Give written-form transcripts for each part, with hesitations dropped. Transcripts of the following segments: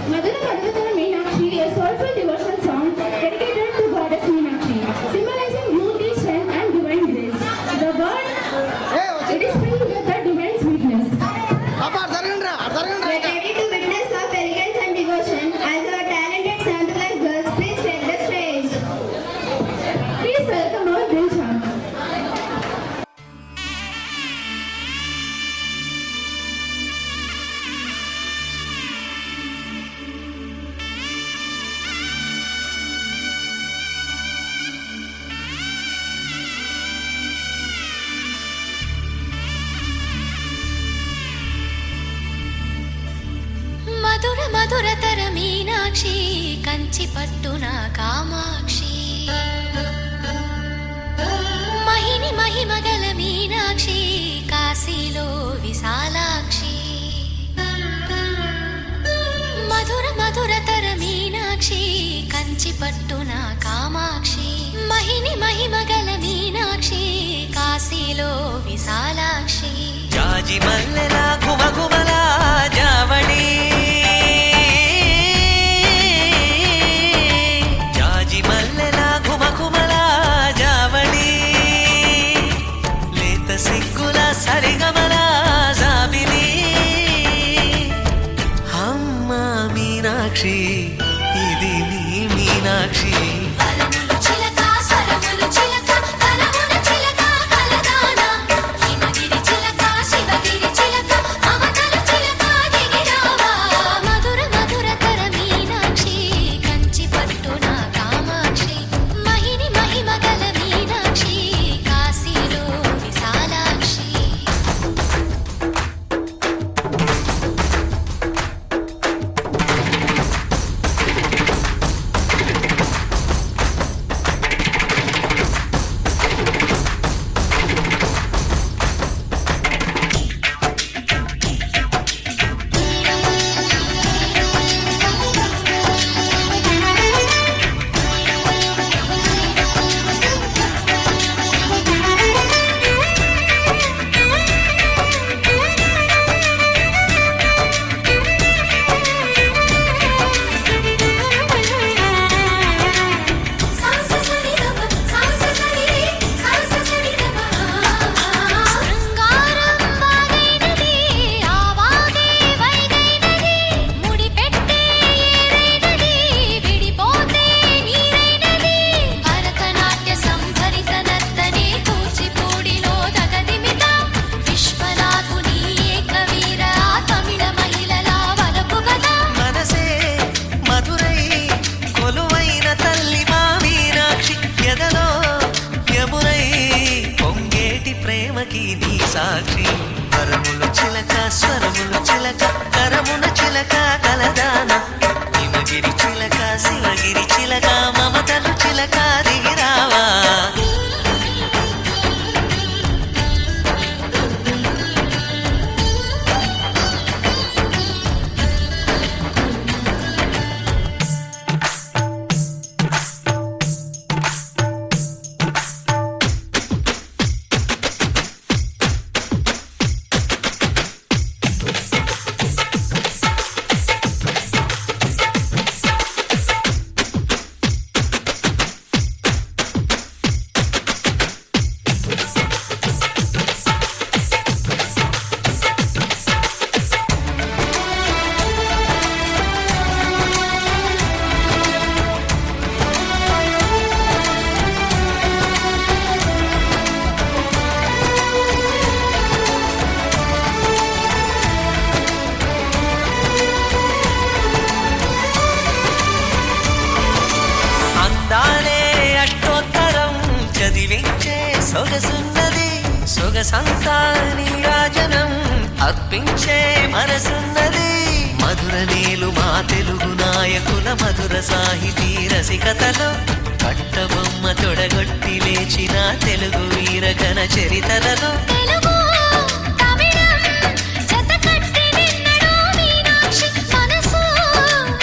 Madhura Madhura Meenakshi, a soulful devotional song dedicated to Goddess Meenakshi, symbolizing beauty, strength, and divine grace. The word it is filled with the divine sweetness. We are ready to witness of elegance and devotion as our talented 7th class girls please take the stage. Please welcome our Dilsha. మధుర మధురతర మీనాక్షి కంచి పట్టున కామాక్షి మహిని మహిమగల మీనాక్షి కాశీలో విశాలాక్షి మధుర మధురతర మీనాక్షి కంచి పట్టున కామాక్షి మహిని మహిమగల మీనాక్షి కాశీలో విశాలాక్షి జాజి మల్లెలా గుమగుమలా జావళి జాజి మల్లెలా గుమగుమలా జావళి లేత సిగ్గుల సరిగమల జాబిలి అమ్మ మీనాక్షి ఇది నీ మీనాక్షి వరములు చిలక స్వరములు చిలక కలమున చిలక కలదానా హిమగిరి చిలక శివగిరి చిలక మమతలు చిలక దిగిరావా మధుర మధురతర మీనాక్షి కంచి పట్టున కామాక్షి మహిని మహిమగల మీనాక్షి కాశీలో విశాలాక్షి మనసే మధురై కొలువైన తల్లి మా మీనాక్షి ఎదలో యమునై పొంగేటి ప్రేమకి నీ సాక్షి వరములు చిలక స్వరములు చిలక కరమున చిలక కలదాన హిమగిరి చిలక శివగిరి చిలక మమతలు చిలక దిగిరావా అందాలే అష్టోత్తరం చదివించే సొగసున్నది సొగసంతా నీరాజనం అర్పించే మనసున్నది మధుర నేలు మా తెలుగు నాయకుల మధుర సాహితీ రసికతలో కట్టబొమ్మ తొడగొట్టి లేచిన తెలుగు వీరగణ చరితలలో తెలుగు తమిళం జతకట్టి నిన్నడు మీనాక్షి మనసు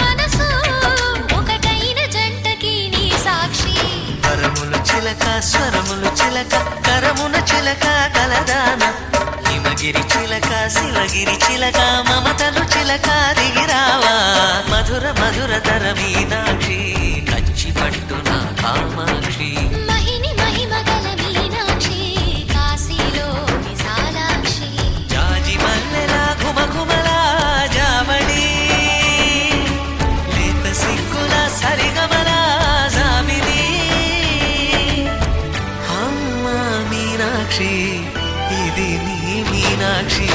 మనసు ఒకటైన జంటకి నీ సాక్షి వరములు చిలక స్వరములు చిలక కరమున చిలక కలదాన హిమగిరి చిలక శివగిరి చిలక మమతలు చిలక దిగిరావా మధుర మీనాక్షి ఇది నీ మీనాక్షి